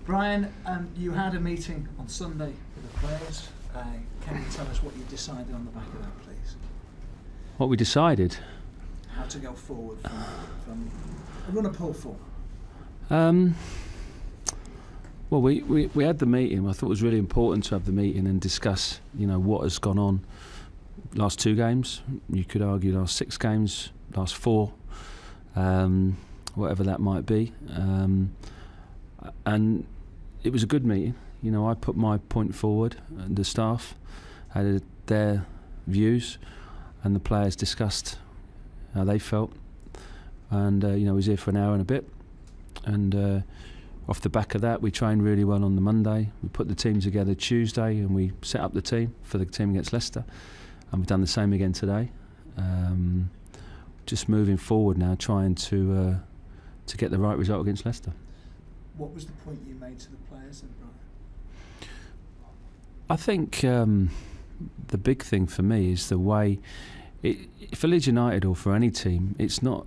Brian, you had a meeting on Sunday with the players. Can you tell us what you decided on the back of that, please? What we decided? How to go forward from a run of pull for? Well, we had the meeting. I thought it was really important to have the meeting and discuss, what has gone on. Last 2 games, you could argue last 6 games, last 4, whatever that might be. And it was a good meeting. I put my point forward, and the staff had their views, and the players discussed how they felt. And, we was here for an hour and a bit. And off the back of that, we trained really well on the Monday. We put the team together Tuesday, and we set up the team for the team against Leicester. And we've done the same again today. Just moving forward now, trying to get the right result against Leicester. What was the point you made to the players then, Brian? I think the big thing for me is the way, for Leeds United or for any team, it's not.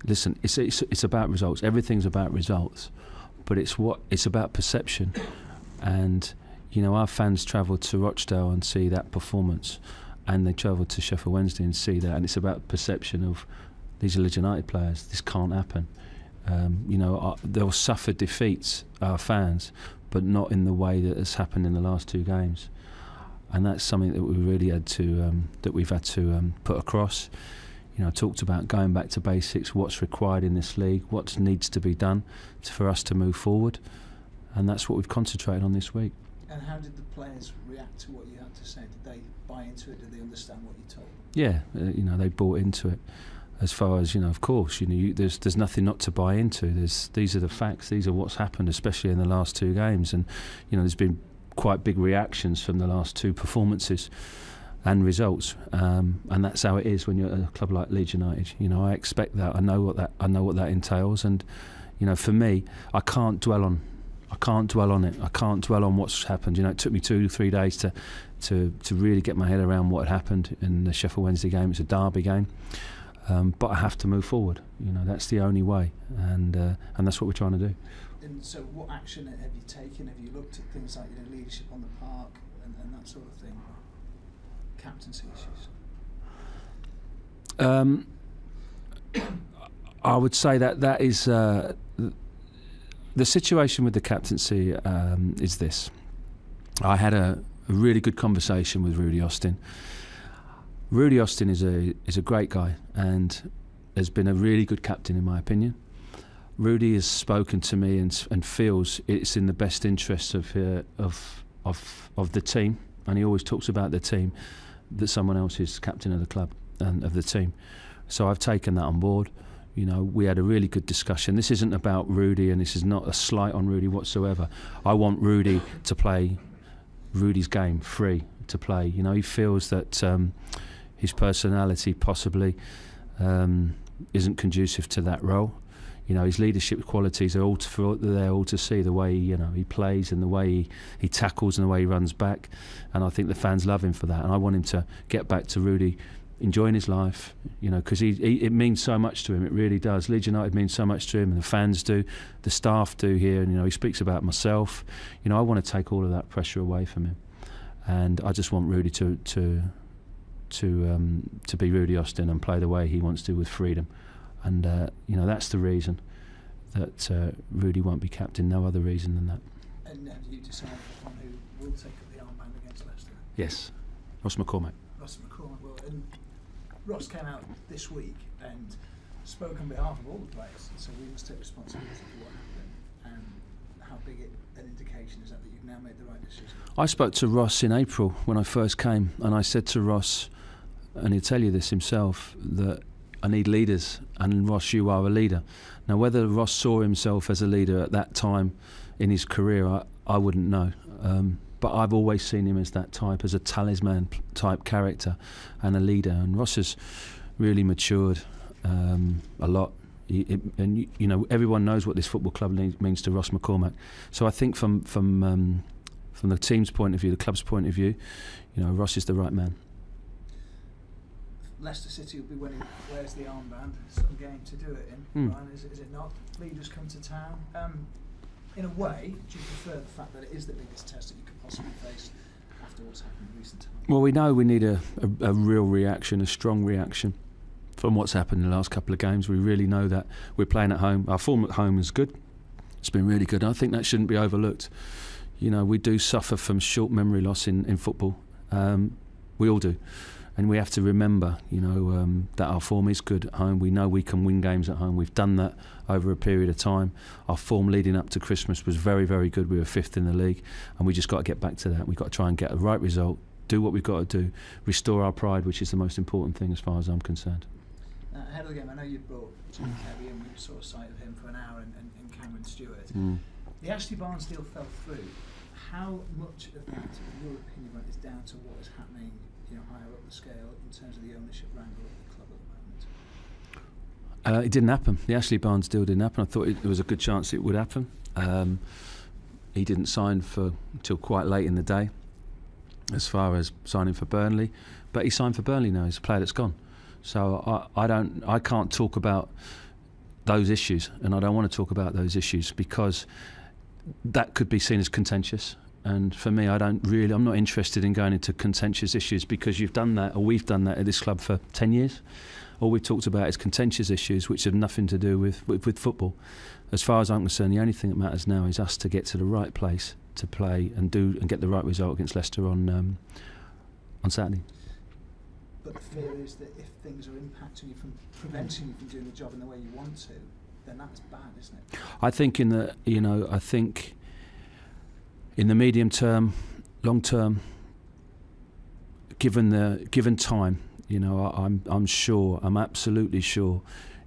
Listen, it's about results. Everything's about results, but it's about perception. And our fans travel to Rochdale and see that performance, and they travel to Sheffield Wednesday and see that. And it's about perception of these are Leeds United players. This can't happen. They'll suffer defeats, our fans, but not in the way that has happened in the last 2 games. And that's something that we really had to we've had to put across. I talked about going back to basics, what's required in this league, what needs to be done for us to move forward, and that's what we've concentrated on this week. And how did the players react to what you had to say? Did they buy into it? Did they understand what you told them? Yeah, they bought into it. As far as of course, there's nothing not to buy into. These are the facts. These are what's happened, especially in the last 2 games, and there's been quite big reactions from the last 2 performances and results, and that's how it is when you're at a club like Leeds United. I expect that. I know what that entails, and for me, I can't dwell on it. I can't dwell on what's happened. It took me 2-3 days to really get my head around what had happened in the Sheffield Wednesday game. It's a derby game. But I have to move forward. That's the only way, and that's what we're trying to do. And so, what action have you taken? Have you looked at things like leadership on the park and that sort of thing, captaincy issues? I would say that is the situation with the captaincy is this. I had a really good conversation with Rudy Austin. Rudy Austin is a great guy and has been a really good captain in my opinion. Rudy has spoken to me and feels it's in the best interests of the team, and he always talks about the team, that someone else is captain of the club and of the team. So I've taken that on board. We had a really good discussion. This isn't about Rudy, and this is not a slight on Rudy whatsoever. I want Rudy to play Rudy's game free to play. He feels that his personality possibly isn't conducive to that role. His leadership qualities are they're all to see. The way he plays and the way he tackles and the way he runs back, and I think the fans love him for that. And I want him to get back to Rudy enjoying his life, because it means so much to him. It really does. Leeds United means so much to him, and the fans do, the staff do here. And he speaks about myself. I want to take all of that pressure away from him, and I just want Rudy to be Rudy Austin and play the way he wants to with freedom. And that's the reason that Rudy won't be captain. No other reason than that. And have you decided on who will take up the armband against Leicester? Yes, Ross McCormack. Ross McCormack will. And Ross came out this week and spoke on behalf of all the players. So we must take responsibility for what happened. And how big an indication is that you've now made the right decision? I spoke to Ross in April when I first came, and I said to Ross, and he'll tell you this himself, that I need leaders, and Ross, you are a leader. Now, whether Ross saw himself as a leader at that time in his career, I wouldn't know. But I've always seen him as that type, as a talisman type character and a leader. And Ross has really matured a lot. Everyone knows what this football club means to Ross McCormack. So I think from the team's point of view, the club's point of view, Ross is the right man. Leicester City will be winning. Where's the armband? Some game to do it in, Brian, is it not? Leaders come to town. in a way, do you prefer the fact that it is the biggest test that you could possibly face after what's happened in recent times? Well, we know we need a real reaction, a strong reaction from what's happened in the last couple of games. We really know that. We're playing at home. Our form at home is good. It's been really good. I think that shouldn't be overlooked. You know, we do suffer from short memory loss in football. We all do. And we have to remember, you know, that our form is good at home. We know we can win games at home. We've done that over a period of time. Our form leading up to Christmas was very, very good. We were 5th in the league, and we just got to get back to that. We've got to try and get the right result, do what we've got to do, restore our pride, which is the most important thing as far as I'm concerned. Ahead of the game, I know you brought Jimmy Kelly in. We saw a sight of him for an hour and Cameron Stewart. The Ashley Barnes deal fell through. How much of that, in your opinion, is down to what is happening, you know, higher up the scale in terms of the ownership wrangle at the club at the moment? It didn't happen. The Ashley Barnes deal didn't happen. I thought there was a good chance it would happen. He didn't sign until quite late in the day, as far as signing for Burnley, but he signed for Burnley now. He's a player that's gone. So I can't talk about those issues, and I don't want to talk about those issues because that could be seen as contentious. And for me, I'm not interested in going into contentious issues because you've done that, or we've done that at this club for 10 years. All we've talked about is contentious issues which have nothing to do with football. As far as I'm concerned, the only thing that matters now is us to get to the right place to play and get the right result against Leicester on Saturday. But the fear is that if things are impacting you from preventing you from doing the job in the way you want to, then that's bad, isn't it? I think in the medium term, long term, given time, you know, I'm absolutely sure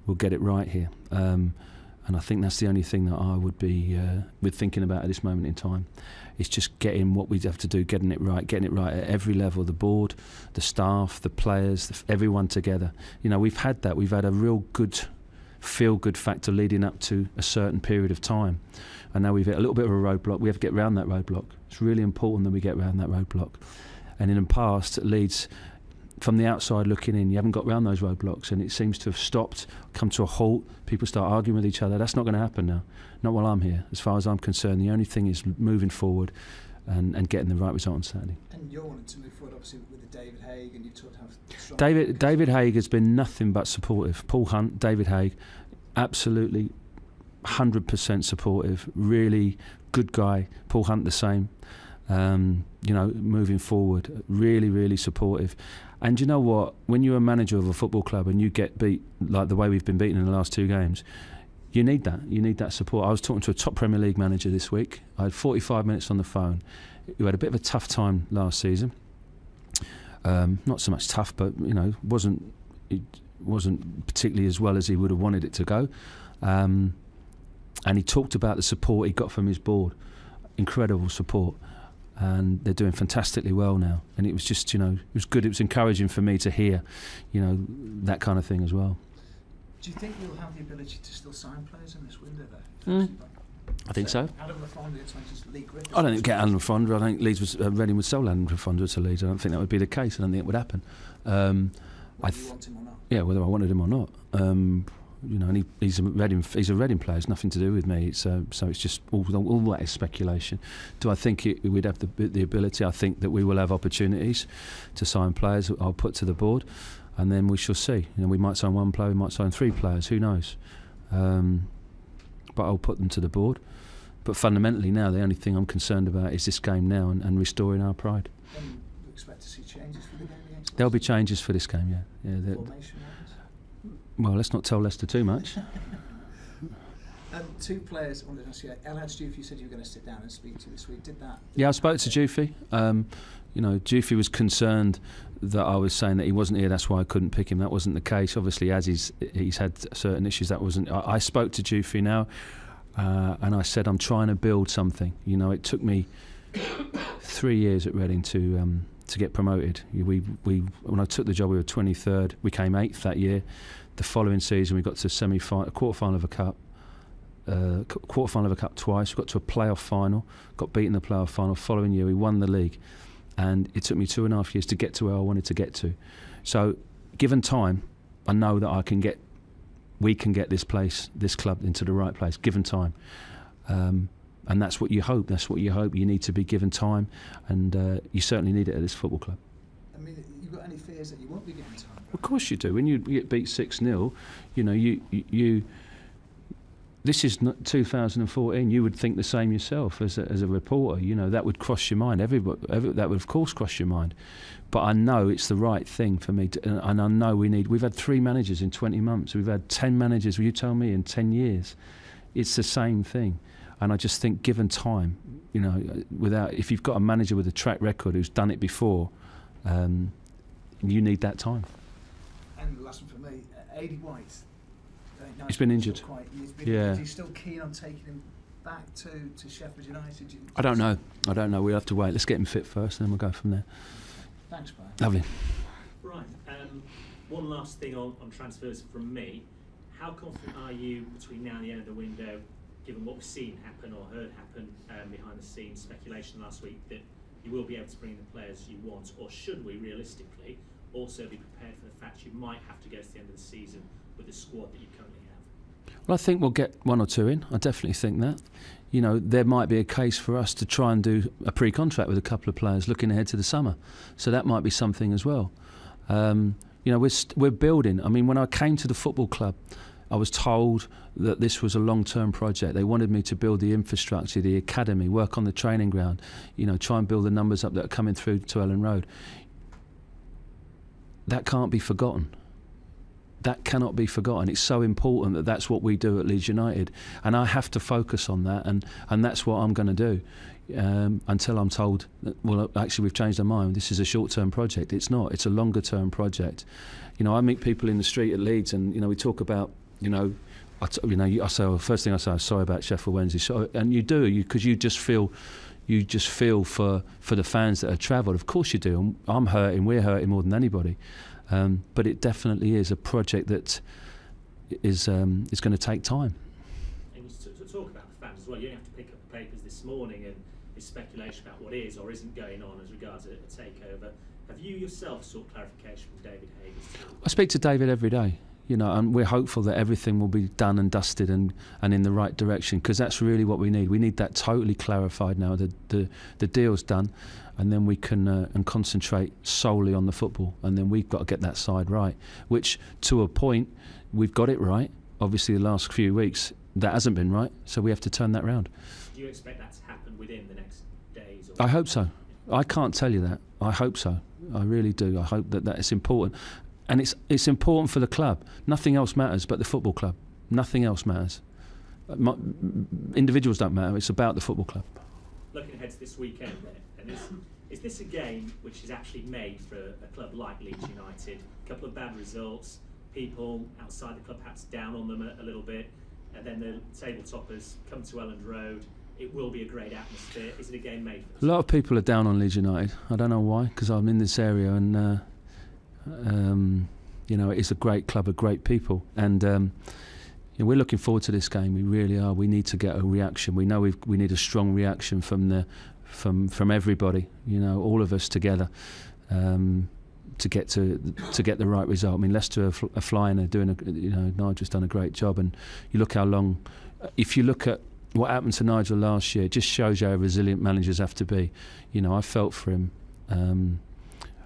we'll get it right here. And I think that's the only thing that I would be thinking about at this moment in time. It's just getting what we have to do, getting it right at every level, the board, the staff, the players, everyone together. You know, we've had that. We've had a real good feel-good factor leading up to a certain period of time. And now we've hit a little bit of a roadblock. We have to get around that roadblock. It's really important that we get around that roadblock. And in the past, at Leeds, from the outside looking in, you haven't got around those roadblocks, and it seems to have stopped, come to a halt. People start arguing with each other. That's not going to happen now. Not while I'm here. As far as I'm concerned, the only thing is moving forward and getting the right result on Saturday. And you're wanting to move forward, obviously, with the David Haig, and you talked how strong... David Haig has been nothing but supportive. Paul Hunt, David Haig, absolutely 100% supportive. Really good guy. Paul Hunt the same. You know, moving forward, really, really supportive. And you know what? When you're a manager of a football club and you get beat like the way we've been beaten in the last 2 games, you need that. You need that support. I was talking to a top Premier League manager this week. I had 45 minutes on the phone. Who had a bit of a tough time last season. Not so much tough, but you know, it wasn't particularly as well as he would have wanted it to go. And he talked about the support he got from his board. Incredible support. And they're doing fantastically well now. And it was just, you know, it was good. It was encouraging for me to hear, you know, that kind of thing as well. Do you think you'll have the ability to still sign players in this window there? I think so. Adam Lafondra, it's like just Lee Griffiths. I don't think get Adam Lafondra. I think Leeds Reading would sell Adam Lafondra to Leeds. I don't think that would be the case. I don't think it would happen. Whether you want him or not. Yeah, whether I wanted him or not. You know, and he's a Reading player. It's nothing to do with me. So it's just all that is speculation. Do I think we'd have the ability? I think that we will have opportunities to sign players that I'll put to the board, and then we shall see. You know, we might sign 1 player, we might sign 3 players. Who knows? But I'll put them to the board. But fundamentally now, the only thing I'm concerned about is this game now and restoring our pride. And you expect to see changes for the game against There'll be changes for this game, yeah. Formation. Well, let's not tell Leicester too much. 2 players I wanted to ask you. El Hadj Diouf, you said you were going to sit down and speak to this week. Did that? Yeah, I spoke to Diouf. You know, Diouf was concerned that I was saying that he wasn't here, that's why I couldn't pick him. That wasn't the case. Obviously, as he's had certain issues, that wasn't. I spoke to Diouf now, and I said I'm trying to build something. You know, it took me 3 years at Reading to get promoted. When I took the job, we were 23rd. We came 8th that year. The following season, we got to quarter-final of a cup. Quarter-final of a cup twice. We got to a playoff final. Got beaten in the playoff final. Following year, we won the league, and it took me 2.5 years to get to where I wanted to get to. So, given time, I know that we can get this club into the right place. Given time, And that's what you hope. That's what you hope. You need to be given time, and you certainly need it at this football club. I mean, you got any fears that you won't be getting time? Of course you do. When you get beat 6-0, you know, you this is not 2014. You would think the same yourself as a reporter. You know, that would cross your mind. That would of course cross your mind. But I know it's the right thing for me to, and I know we've had 3 managers in 20 months. We've had 10 managers, you tell me, in 10 years. It's the same thing. And I just think, given time, you know, if you've got a manager with a track record who's done it before, you need that time. And the last one for me, Aidy White. He's been injured. Is he still keen on taking him back to Sheffield United? I don't know. We'll have to wait. Let's get him fit first, and then we'll go from there. Thanks, Brian. Lovely. Right. One last thing on transfers from me. How confident are you between now and the end of the window, given what we've seen happen or heard happen behind the scenes, speculation last week, that you will be able to bring in the players you want? Or should we realistically also be prepared for the fact you might have to go to the end of the season with the squad that you currently have? Well, I think we'll get 1 or 2 in. I definitely think that. You know, there might be a case for us to try and do a pre-contract with a couple of players looking ahead to the summer. So that might be something as well. You know, we're building. I mean, when I came to the football club, I was told that this was a long-term project. They wanted me to build the infrastructure, the academy, work on the training ground, you know, try and build the numbers up that are coming through to Ellen Road. That can't be forgotten. That cannot be forgotten. It's so important that that's what we do at Leeds United, and I have to focus on that, and that's what I'm going to do until I'm told that, well, actually we've changed our mind. This is a short-term project. It's not. It's a longer-term project. You know, I meet people in the street at Leeds, and you know, we talk about, you know, I say, well, first thing I say, sorry about Sheffield Wednesday, and you do, because you just feel for the fans that have travelled. Of course you do. And I'm hurting. We're hurting more than anybody. But it definitely is a project that is going to take time. And to talk about the fans as well, you only have to pick up the papers this morning, and there's speculation about what is or isn't going on as regards a takeover. Have you yourself sought clarification from David Haig? I speak to David every day. You know, and we're hopeful that everything will be done and dusted and in the right direction, because that's really what we need. We need that totally clarified now. The deal's done, and then we can and concentrate solely on the football. And then we've got to get that side right, which to a point we've got it right. Obviously, the last few weeks that hasn't been right, so we have to turn that round. Do you expect that to happen within the next days? I hope so. I can't tell you that. I hope so. I really do. I hope that is important. And it's important for the club. Nothing else matters but the football club. Nothing else matters. Individuals don't matter. It's about the football club. Looking ahead to this weekend, and is this a game which is actually made for a club like Leeds United? A couple of bad results, people outside the club perhaps down on them a little bit, and then the table toppers come to Elland Road. It will be a great atmosphere. Is it a game made for this? A lot of people are down on Leeds United. I don't know why, because I'm in this area and. You know, it's a great club of great people, and you know, we're looking forward to this game. We really are. We need to get a reaction. We know we need a strong reaction from everybody. You know, all of us together to get the right result. I mean, Leicester are flying. They're doing Nigel's done a great job, and you look how long. If you look at what happened to Nigel last year, it just shows you how resilient managers have to be. You know, I felt for him.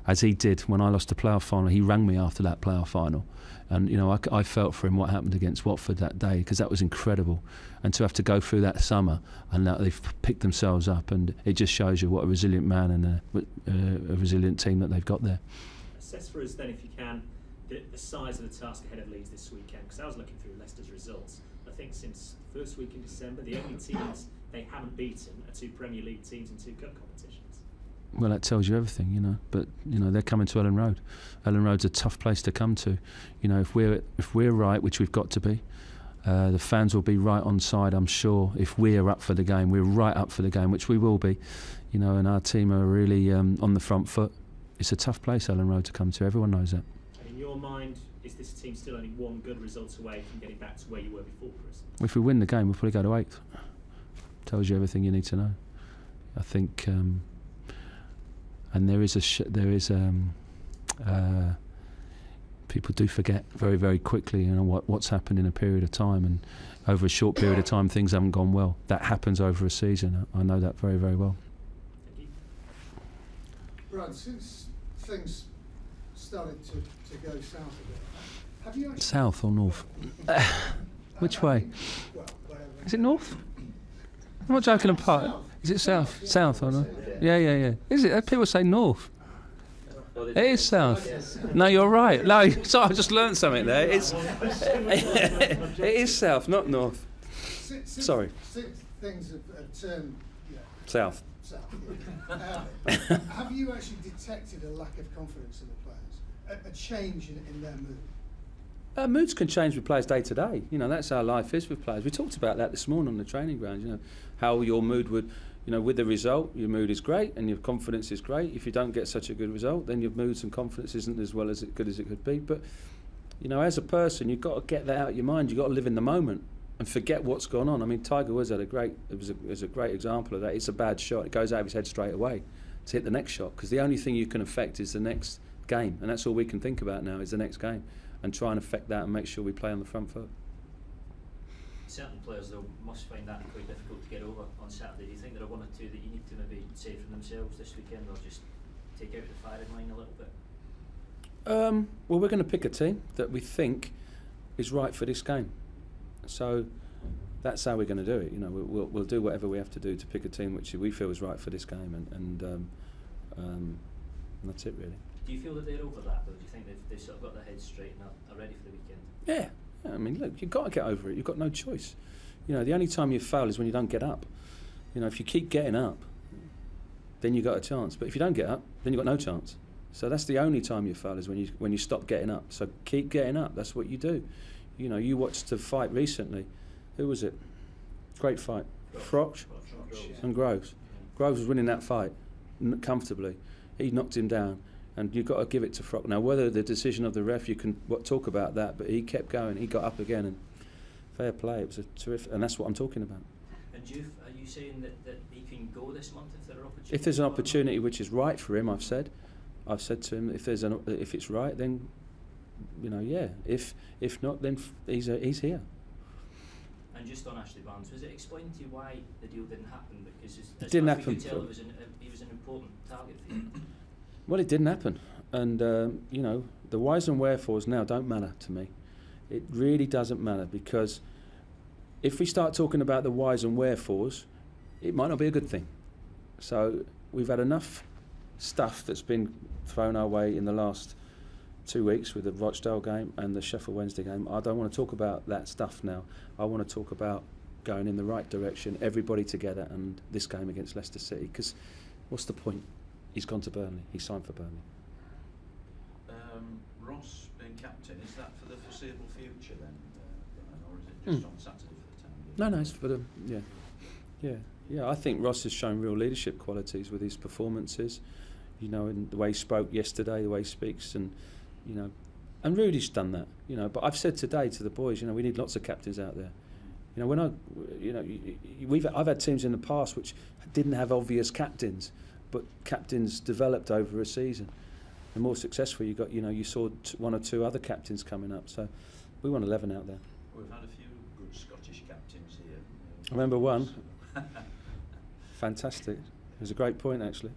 As he did when I lost the playoff final. He rang me after that playoff final, and you know, I felt for him what happened against Watford that day, because that was incredible, and to have to go through that summer, and now they've picked themselves up, and it just shows you what a resilient man and a resilient team that they've got there. Assess for us then, if you can, the size of the task ahead of Leeds this weekend, because I was looking through Leicester's results. I think since the first week in December, the only teams they haven't beaten are 2 Premier League teams and 2 cup competitions. Well, that tells you everything, you know. But you know, they're coming to Ellen Road. Ellen Road's a tough place to come to. You know, if we're right, which we've got to be, the fans will be right on side. I'm sure. If we're up for the game, we're right up for the game, which we will be. You know, and our team are really on the front foot. It's a tough place, Ellen Road, to come to. Everyone knows that. And in your mind, is this team still only 1 good result away from getting back to where you were before Christmas? If we win the game, we'll probably go to 8th. Tells you everything you need to know. I think. And there is people do forget very, very quickly, what's happened in a period of time, and over a short period of time things haven't gone well. That happens over a season. I know that very, very well. Brad, since things started to go south a bit, have you actually... South or north? Which way? Well, whatever. Is it north? I'm not joking apart. Is it south? Yeah. South or not? Yeah. Is it? People say north. It is south. No, you're right. No, so I just learned something there. It is south, not north. Sorry. Since things have turned South. Have you actually detected a lack of confidence in the players? A change in their mood? Moods can change with players day to day. That's how life is with players. We talked about that this morning on the training ground. How your mood would, with the result, your mood is great and your confidence is great. If you don't get such a good result, then your moods and confidence isn't as good as it could be. But, as a person, you've got to get that out of your mind. You've got to live in the moment and forget what's gone on. I mean, Tiger Woods had a great example of that. It's a bad shot. It goes out of his head straight away to hit the next shot, because the only thing you can affect is the next game, and that's all we can think about now is the next game, and try and affect that and make sure we play on the front foot. Certain players, though, must find that quite difficult to get over on Saturday. Do you think there are one or two that you need to maybe save from themselves this weekend, or just take out the firing line a little bit? Well, we're going to pick a team that we think is right for this game. So that's how we're going to do it. We'll do whatever we have to do to pick a team which we feel is right for this game, and that's it really. Do you feel that they're over that, though? Do you think they've sort of got their heads straight and are ready for the weekend? Yeah. I mean, look, you've got to get over it. You've got no choice. The only time you fail is when you don't get up. If you keep getting up, then you've got a chance. But if you don't get up, then you've got no chance. So that's the only time you fail, is when you stop getting up. So keep getting up. That's what you do. You watched the fight recently. Who was it? Great fight. Froch and Groves. Groves was winning that fight comfortably. He knocked him down, and you've got to give it to Froch. Now, whether the decision of the ref, you can talk about that, but he kept going. He got up again, and fair play. It was a terrific, and that's what I'm talking about. And are you saying that he can go this month if there are opportunities? If there's an opportunity which is right for him, I've said to him, if it's right, then yeah. If not, then he's here. And just on Ashley Barnes, was it explained to you why the deal didn't happen? Because it didn't happen. We could tell he was an important target for you. Well, it didn't happen, and the whys and wherefores now don't matter to me. It really doesn't matter, because if we start talking about the whys and wherefores, it might not be a good thing. So we've had enough stuff that's been thrown our way in the last 2 weeks with the Rochdale game and the Sheffield Wednesday game. I don't want to talk about that stuff now. I want to talk about going in the right direction, everybody together, and this game against Leicester City. Because what's the point? He's gone to Burnley. He signed for Burnley. Ross being captain, is that for the foreseeable future then, or is it just on Saturday for the time being? No, it's for the yeah. I think Ross has shown real leadership qualities with his performances. In the way he spoke yesterday, the way he speaks, and and Rudy's done that. But I've said today to the boys, we need lots of captains out there. I've had teams in the past which didn't have obvious captains, but captains developed over a season. The more successful you got, you saw one or two other captains coming up. So we want 11 out there. We've had a few good Scottish captains here. I remember one. Fantastic. It was a great point, actually.